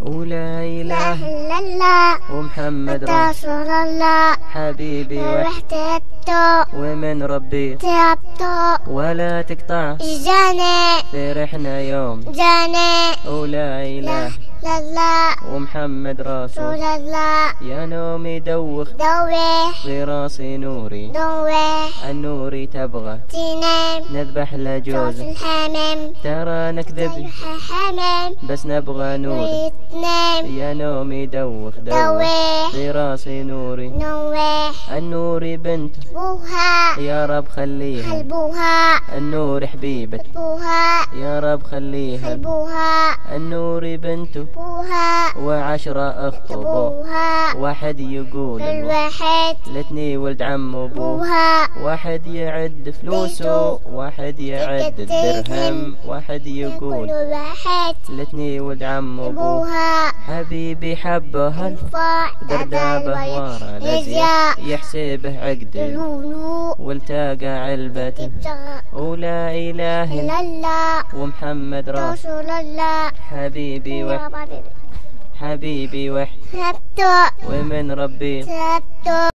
ولا إله إلا الله ومحمد رسول الله حبيبي وحدته ومن ربي تعبته ولا تقطع جاني فرحنا يوم جاني ولا إله إلا الله ومحمد رسول الله يا نومي دوخ دوخ في راسي نوري دوخ النوري تبغى تنام نذبح لجوز الحمام ترى نكذب حمام بس نبغى نوري تنام يا نومي دوخ دوخ في راسي نوري نوح النوري بنت بوها يا رب خليها حلبوها النور حبيبة بوها يا رب خليها حلبوها النوري بنته بوها و10 اخطبوه بوها واحد يقول الواحد لتني ولد عم ابوه بوها واحد يعد فلوسه واحد يعد الدرهم واحد يقول واحد لتني ولد عم ابوه بوها حبيبي حبه الفاع دردابه ورا لزيا يحسبه عقد والتقى علبته ولا إله إلا الله ومحمد رسول الله حبيبي حبيبي حبته ومن ربي حبته